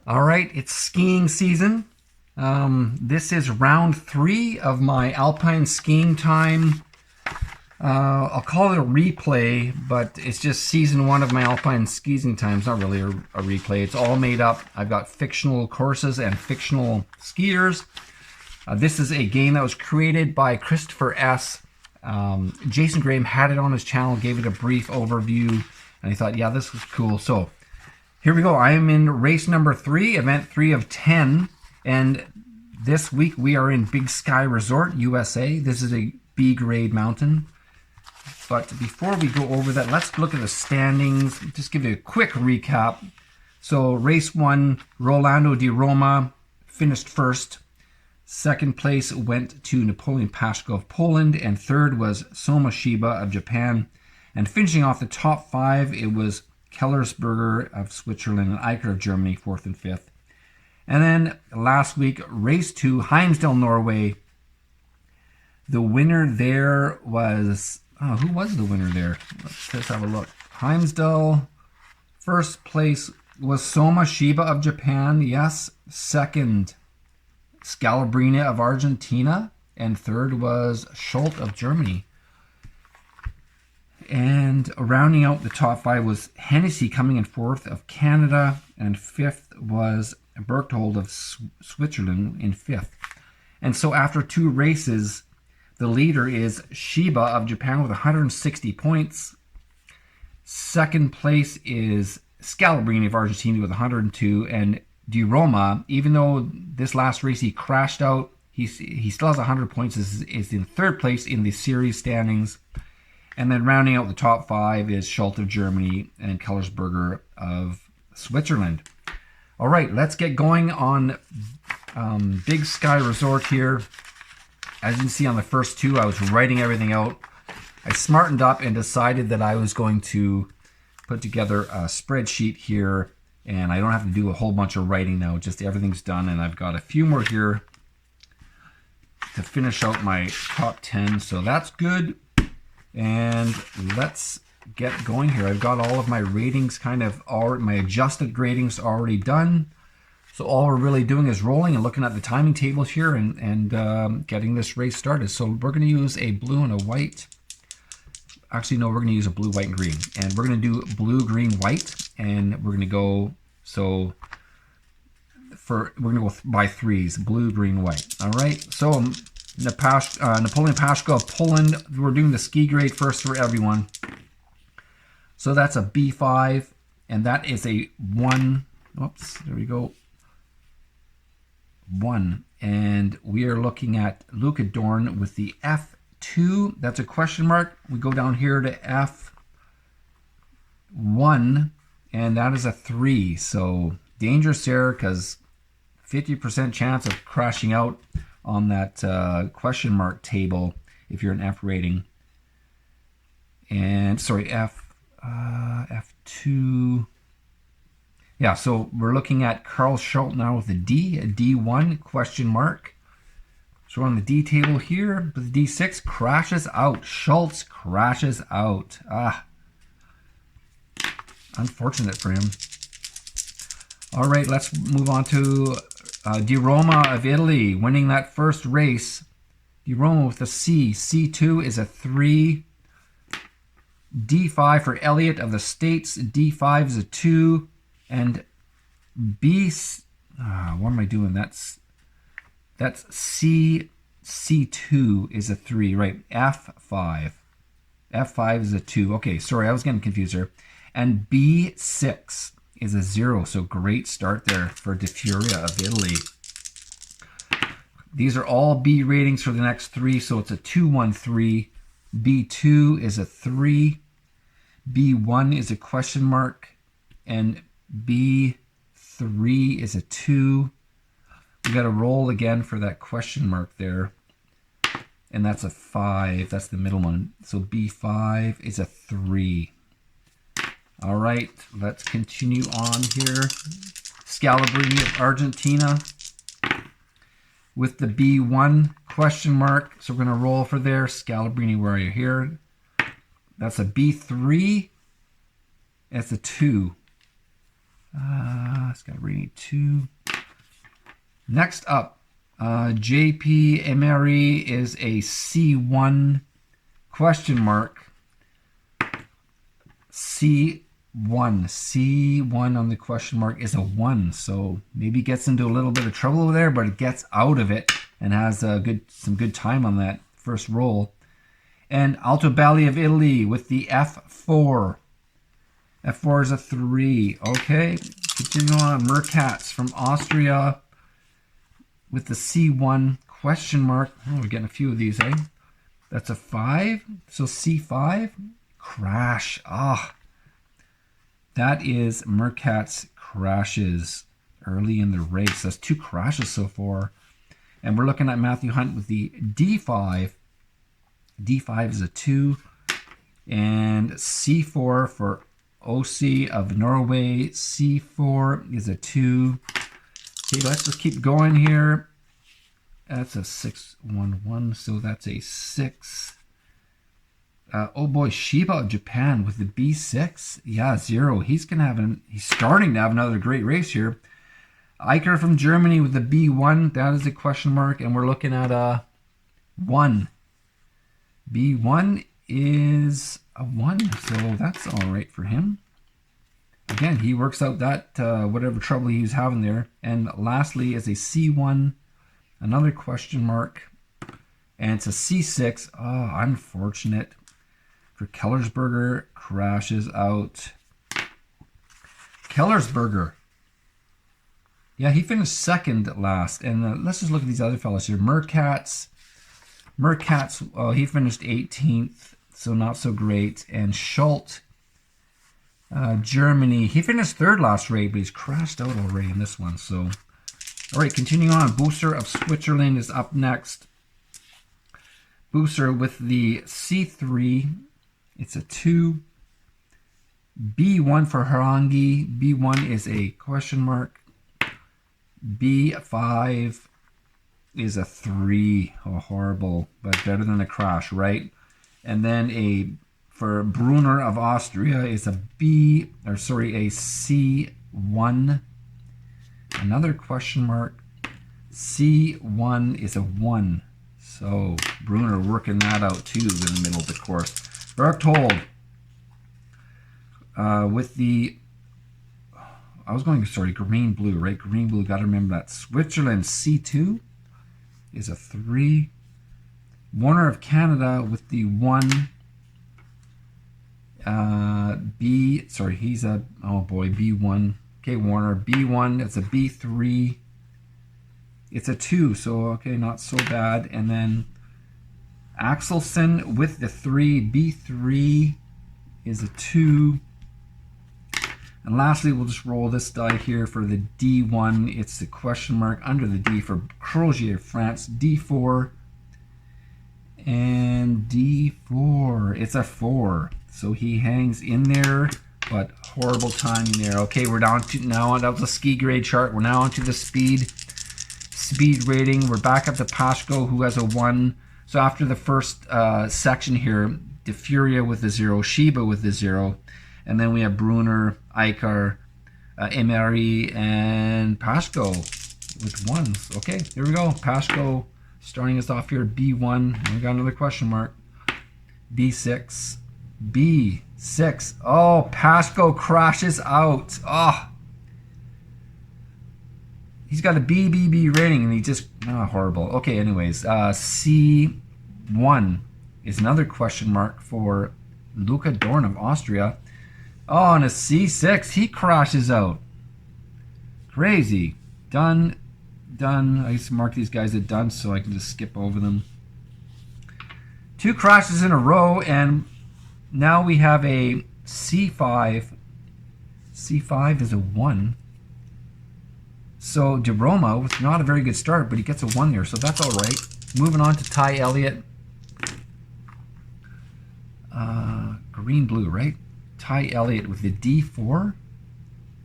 All right, it's skiing season. This is round 3 of my Alpine skiing time. I'll call it a replay, but it's just season 1 of my Alpine skiing time. It's not really a replay. It's all made up. I've got fictional courses and fictional skiers. This is a game that was created by Christopher S. Jason Graham had it on his channel, gave it a brief overview, and I thought, yeah, this was cool. So here we go. I am in race number 3, event 3 of 10. And this week we are in Big Sky Resort, USA. This is a B grade mountain. But before we go over that, let's look at the standings. Just give you a quick recap. So race 1, Rolando di Roma finished first. Second place went to Napoleon Pashko of Poland. And third was Soma Shiba of Japan. And finishing off the top 5, it was Kellersberger of Switzerland and Eicher of Germany, 4th and 5th. And then last week, race 2, Heimsdal, Norway. The winner there was, who was the winner there? Let's have a look. Heimsdal, first place was Soma Shiba of Japan, yes. Second, Scalabrini of Argentina. And third was Schult of Germany. And rounding out the top 5 was Hennessy coming in 4th of Canada, and 5th was Berchtold of Switzerland in 5th. And so after 2 races, the leader is Shiba of Japan with 160 points. Second place is Scalabrini of Argentina with 102, and Di Roma, even though this last race he crashed out, he still has 100 points, is in 3rd place in the series standings. And then rounding out the top 5 is Schult of Germany and Kellersberger of Switzerland. All right, let's get going on Big Sky Resort here. As you can see on the first 2, I was writing everything out. I smartened up and decided that I was going to put together a spreadsheet here, and I don't have to do a whole bunch of writing now, just everything's done, and I've got a few more here to finish out my top 10, so that's good. And let's get going here. I've got all of my ratings my adjusted ratings already done. So all we're really doing is rolling and looking at the timing tables here and getting this race started. So we're going to use a blue and a white. Actually, no, we're going to use a blue, white, and green. And we're going to do blue, green, white. And we're going to go, we're going to go by 3s, blue, green, white. All right, so Napoleon Pashko of Poland. We're doing the ski grade first for everyone. So that's a B5, and that is a 1. Oops, there we go. 1. And we are looking at Luca Dorn with the F2. That's a question mark. We go down here to F1, and that is a 3. So dangerous there because 50% chance of crashing out on that question mark table if you're an F rating. And sorry, F2. Yeah, so we're looking at Carl Schult now with a D, a D1 question mark. So we're on the D table here, but the D6 crashes out. Schultz crashes out. Unfortunate for him. All right, let's move on to Di Roma of Italy, winning that first race. Di Roma with a C. C2 is a 3. D5 for Elliott of the States. D5 is a 2. And B, what am I doing? That's C. C2 is a 3, right? F5. F5 is a 2. Okay, sorry, I was getting confused there. And B6 is a 0, so great start there for Di Furia of Italy. These are all B ratings for the next 3, so it's a 2, 1, 3. B2 is a 3. B1 is a question mark. And B3 is a 2. We got to roll again for that question mark there. And that's a 5. That's the middle one. So B5 is a 3. All right, let's continue on here. Scalabrini of Argentina with the B1 question mark. So we're going to roll for there. Scalabrini, where are you here? That's a B3. That's a 2. It's got rating 2. Next up, JP Emery is a C1 question mark. C1 on the question mark is a 1, so maybe gets into a little bit of trouble over there, but it gets out of it and has some good time on that first roll. And Alto Bali of Italy with the F4. F4 is a 3. Okay, continuing on. Mercatz from Austria with the C1 question mark. Oh, we're getting a few of these, eh? That's a 5. So C5. Crash. That is Mercatz crashes early in the race. That's 2 crashes so far. And we're looking at Matthew Hunt with the D5. D5 is a 2. And C4 for OC of Norway. C4 is a 2. Okay, let's just keep going here. That's a 611, so that's a 6. Oh boy, Shiba of Japan with the B6. Yeah, 0. He's starting to have another great race here. Eicher from Germany with the B1. That is a question mark, and we're looking at a 1. B1 is a 1, so that's all right for him. Again, he works out that whatever trouble he was having there. And lastly is a C1, another question mark, and it's a C6. Oh, unfortunate for Kellersberger. Crashes out. Kellersberger. Yeah, he finished second last. And let's just look at these other fellas here. Mercatz, he finished 18th, so not so great. And Schult, Germany, he finished 3rd last race, but he's crashed out already in this one. So, all right, continuing on. Busser of Switzerland is up next. Busser with the C3. It's a 2. B1 for Harangi. B1 is a question mark. B5 is a 3. Oh, horrible, but better than a crash, right? And then for Brunner of Austria is a C1. Another question mark. C1 is a 1. So Brunner working that out too in the middle of the course. Berchtold with the, green-blue, right? Green-blue, got to remember that. Switzerland C2 is a 3. Warner of Canada with the 1. He's a, oh boy, B1. Okay, Warner, B1, it's a B3. It's a 2, so okay, not so bad. And then Axelson with the 3. B3 is a 2. And lastly, we'll just roll this die here for the D1. It's the question mark under the D for Crozier, France. D4 and D4. It's a 4. So he hangs in there, but horrible timing there. Okay, we're down to now on the ski grade chart. We're now onto the speed rating. We're back up to Pashko, who has a 1. So after the first section here, De Furia with the 0, Shiba with the 0, and then we have Brunner, Eicher, Emery, and Pashko with 1s. Okay, here we go. Pashko starting us off here, B1. We got another question mark. B6. B6. Oh, Pashko crashes out. Oh. He's got a BBB rating and he just, horrible. Okay, anyways, C1 is another question mark for Luca Dorn of Austria. Oh, and a C6, he crashes out. Crazy. Done. I used to mark these guys as done so I can just skip over them. 2 crashes in a row, and now we have a C5. C5 is a 1. So De Roma with not a very good start, but he gets a 1 there, so that's all right. Moving on to Ty Elliott. Green-blue, right? Ty Elliott with the D4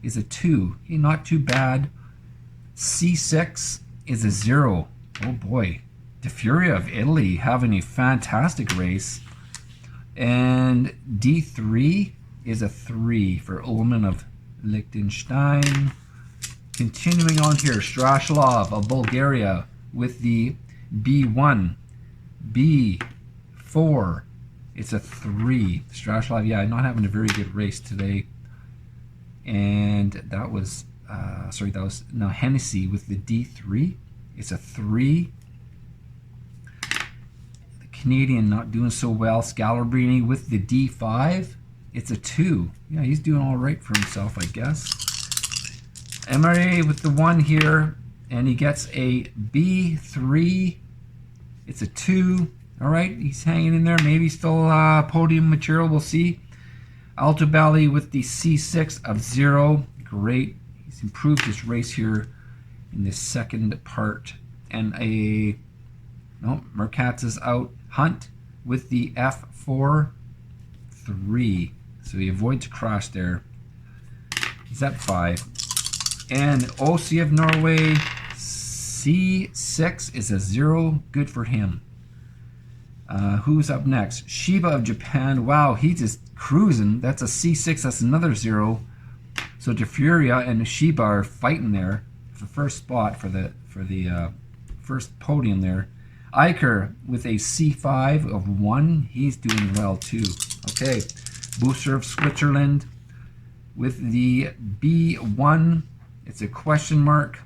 is a 2. He not too bad. C6 is a 0. Oh boy. De Furia of Italy having a fantastic race. And D3 is a 3 for Ullman of Liechtenstein. Continuing on here, Strashlov of Bulgaria with the B1. B4. It's a 3. Strashlov, yeah, not having a very good race today. And that was, now Hennessy with the D3. It's a 3. The Canadian not doing so well. Scalabrini with the D5. It's a 2. Yeah, he's doing all right for himself, I guess. Emery with the 1 here, and he gets a B3. It's a 2. All right, he's hanging in there. Maybe still podium material. We'll see. Altobelli with the C6 of 0. Great. He's improved his race here in the second part. And Mercatz is out. Hunt with the F4. 3. So he avoids a crash there. He's at 5. And OC of Norway, C6 is a 0. Good for him. Who's up next? Shiba of Japan. Wow, he's just cruising. That's a C6. That's another 0. So DeFuria and Shiba are fighting there for the first spot for the first podium there. Eicher with a C5 of 1. He's doing well too. Okay, Booster of Switzerland with the B1. It's a question mark.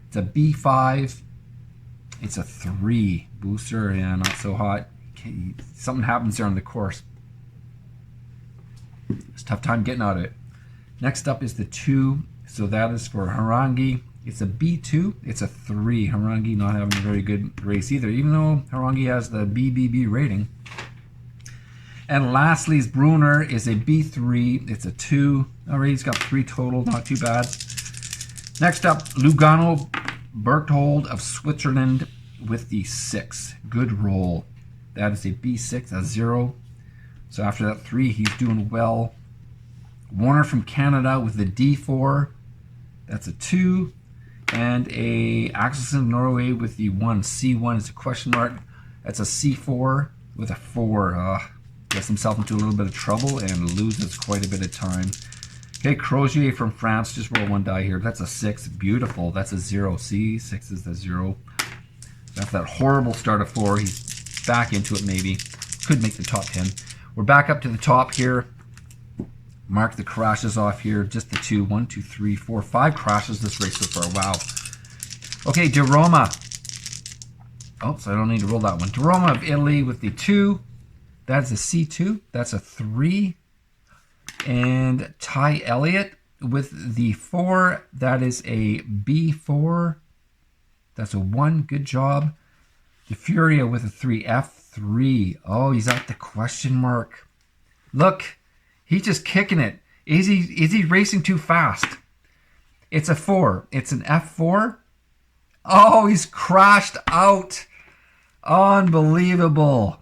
It's a B5. It's a 3. Booster, yeah, not so hot. Something happens there on the course. It's a tough time getting out of it. Next up is the 2. So that is for Harangi. It's a B2. It's a 3. Harangi not having a very good race either, even though Harangi has the BBB rating. And lastly, Brunner is a B3. It's a 2. Already he's got 3 total. Not too bad. Next up, Lugano Berthold of Switzerland with the 6. Good roll. That is a B6, a 0. So after that 3, he's doing well. Warner from Canada with the D4. That's a 2. And a Axelson of Norway with the 1. C1 is a question mark. That's a C4 with a 4. Gets himself into a little bit of trouble and loses quite a bit of time. Okay, Crozier from France, just roll 1 die here. That's a 6, beautiful. That's a 0. See, 6 is the 0. After that horrible start of 4, he's back into it maybe. Could make the top 10. We're back up to the top here. Mark the crashes off here. Just the 2. 1, 2, 3, 4, 5 crashes this race so far. Wow. Okay, De Roma. Oh, so I don't need to roll that one. De Roma of Italy with the 2. That's a C2. That's a 3. And Ty Elliott with the 4. That is a B4. That's a 1. Good job. DeFuria with a 3. F3. Oh, he's at the question mark. Look, he's just kicking it. Is he racing too fast? It's a 4. It's an F4. Oh, he's crashed out. Unbelievable.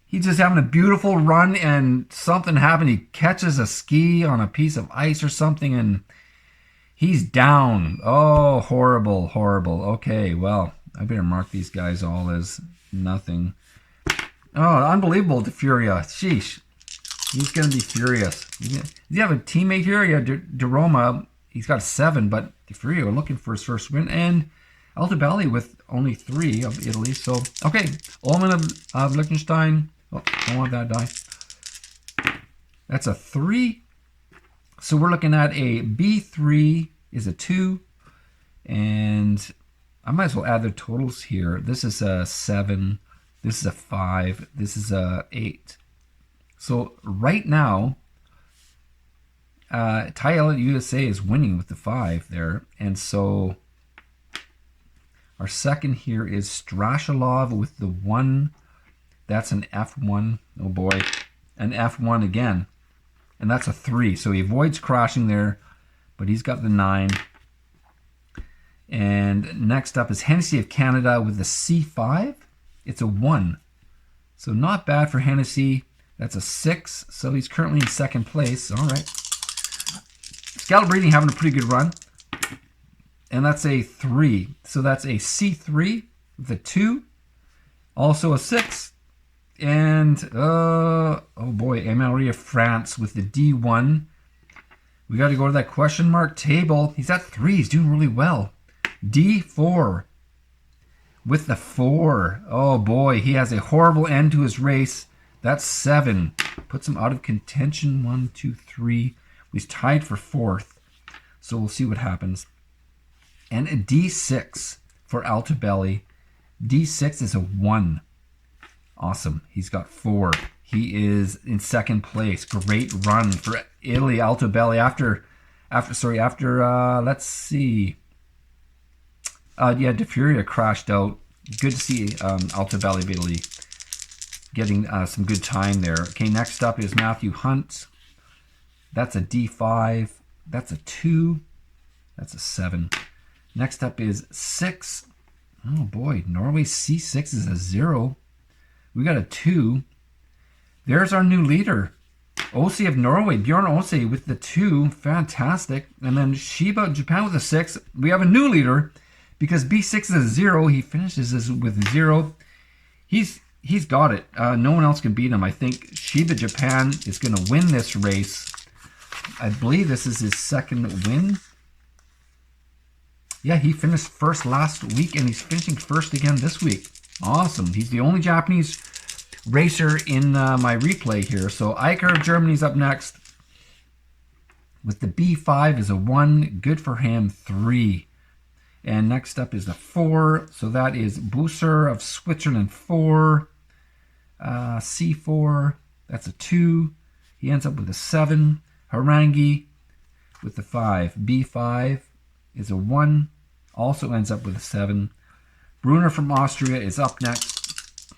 He's just having a beautiful run and something happened. He catches a ski on a piece of ice or something and he's down. Oh, horrible, horrible. Okay, well, I better mark these guys all as nothing. Oh, unbelievable, DeFuria. Sheesh. He's going to be furious. Does he have a teammate here? Yeah, De Roma. He's got a 7, but DeFuria are looking for his first win. And Altobelli with only 3 of Italy. So, okay. Ullman of Liechtenstein. Oh, don't want that die. That's a 3. So we're looking at a B3 is a 2. And I might as well add the totals here. This is a 7. This is a 5. This is a 8. So right now, Ty Elliott USA is winning with the 5 there. And so our second here is Strashalov with the 1. That's an F1. Oh boy. An F1 again. And that's a 3. So he avoids crashing there, but he's got the 9. And next up is Hennessy of Canada with the C5. It's a 1. So not bad for Hennessy. That's a 6. So he's currently in second place. All right. Scalabrini having a pretty good run. And that's a 3. So that's a C3 with a 2. Also a 6. And, oh boy, Emery of France with the D1. We got to go to that question mark table. He's at 3. He's doing really well. D4 with the 4. Oh boy, he has a horrible end to his race. That's 7. Puts him out of contention. 1, 2, 3. He's tied for 4th. So we'll see what happens. And a D6 for Altobelli. D6 is a 1. Awesome. He's got 4. He is in 2nd place. Great run for Italy. Altobelli after let's see. Yeah, De Furia crashed out. Good to see Altobelli of Italy getting some good time there. Okay, next up is Matthew Hunt. That's a D5. That's a 2. That's a 7. Next up is 6. Oh boy, Norway C6 is a 0. We got a 2. There's our new leader. Ose of Norway, Bjorn Ose with the 2. Fantastic. And then Shiba, Japan with a 6. We have a new leader because B6 is a 0. He finishes this with 0. He's got it. No one else can beat him. I think Shiba Japan is going to win this race. I believe this is his 2nd win. Yeah, he finished 1st last week, and he's finishing 1st again this week. Awesome. He's the only Japanese racer in my replay here. So Eicher of Germany's up next. With the B5 is a 1. Good for him. 3. And next up is the 4. So that is Busser of Switzerland. 4. C4. That's a 2. He ends up with a 7. Harangi with the 5. B5 is a 1. Also ends up with a 7. Brunner from Austria is up next.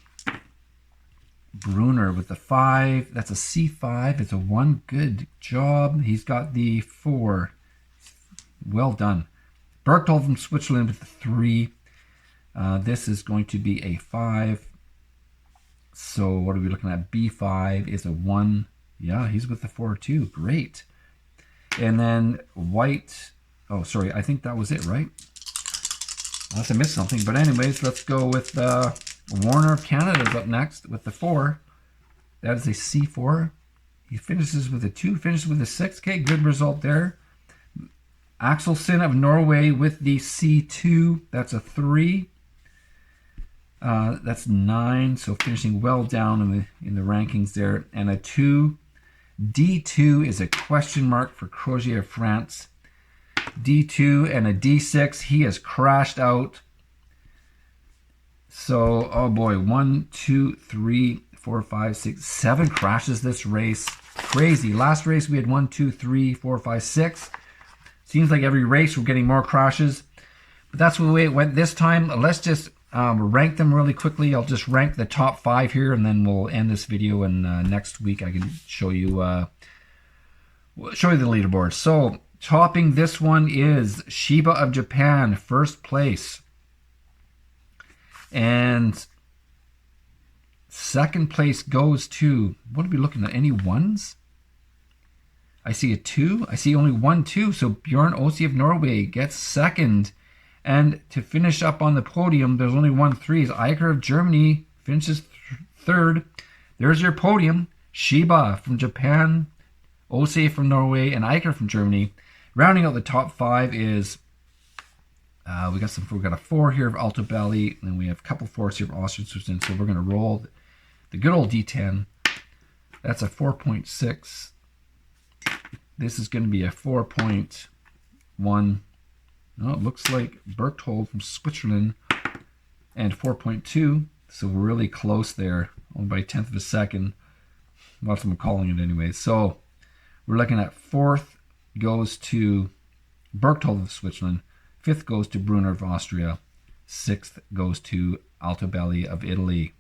Brunner with the 5. That's a C5. It's a 1. Good job. He's got the 4. Well done. Berchtold from Switzerland with the 3. This is going to be a 5. So what are we looking at? B5 is a 1. Yeah, he's with the 4 too. Great. And then White. Oh, sorry. I think that was it, right? Unless I missed something. But anyways, let's go with Warner of Canada's up next with the 4. That is a C4. He finishes with a 2. Finishes with a 6. Okay, good result there. Axelsen of Norway with the C2. That's a 3. That's 9. So finishing well down in the rankings there. And a 2. D2 is a question mark for Crozier of France. D2 and a D6. He has crashed out. So, oh boy, 1, 2, 3, 4, 5, 6, 7 crashes this race. Crazy. Last race we had 1, 2, 3, 4, 5, 6. Seems like every race we're getting more crashes. But that's the way it went this time. Let's just rank them really quickly. I'll just rank the top 5 here, and then we'll end this video. And next week I can show you the leaderboard. So topping this one is Shiba of Japan, 1st place. And 2nd place goes to, what are we looking at? Any 1s? I see a 2. I see only 1, 2. So Bjorn Ose of Norway gets 2nd. And to finish up on the podium, there's only 1 3. Eicher of Germany finishes 3rd. There's your podium. Shiba from Japan, Ose from Norway, and Eicher from Germany. Rounding out the top 5 is we got a 4 here of Altobelli, and we have a couple 4s here of Austria, Switzerland. So we're going to roll the good old D10. That's a 4.6. This is going to be a 4.1. Oh, it looks like Berchtold from Switzerland and 4.2. So we're really close there, only by 1/10 of a second. Well, that's what I'm calling it anyway. So we're looking at 4th goes to Berchtold of Switzerland. 5th goes to Brunner of Austria. 6th goes to Altobelli of Italy.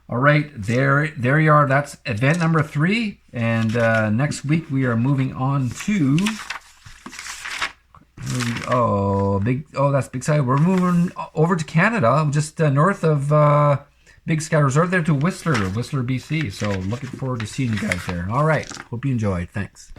All right, there you are. That's event number 3. And next week we are moving on to... that's Big Sky. We're moving over to Canada, just north of Big Sky Resort, there to Whistler, BC. So looking forward to seeing you guys there. All right, hope you enjoyed. Thanks.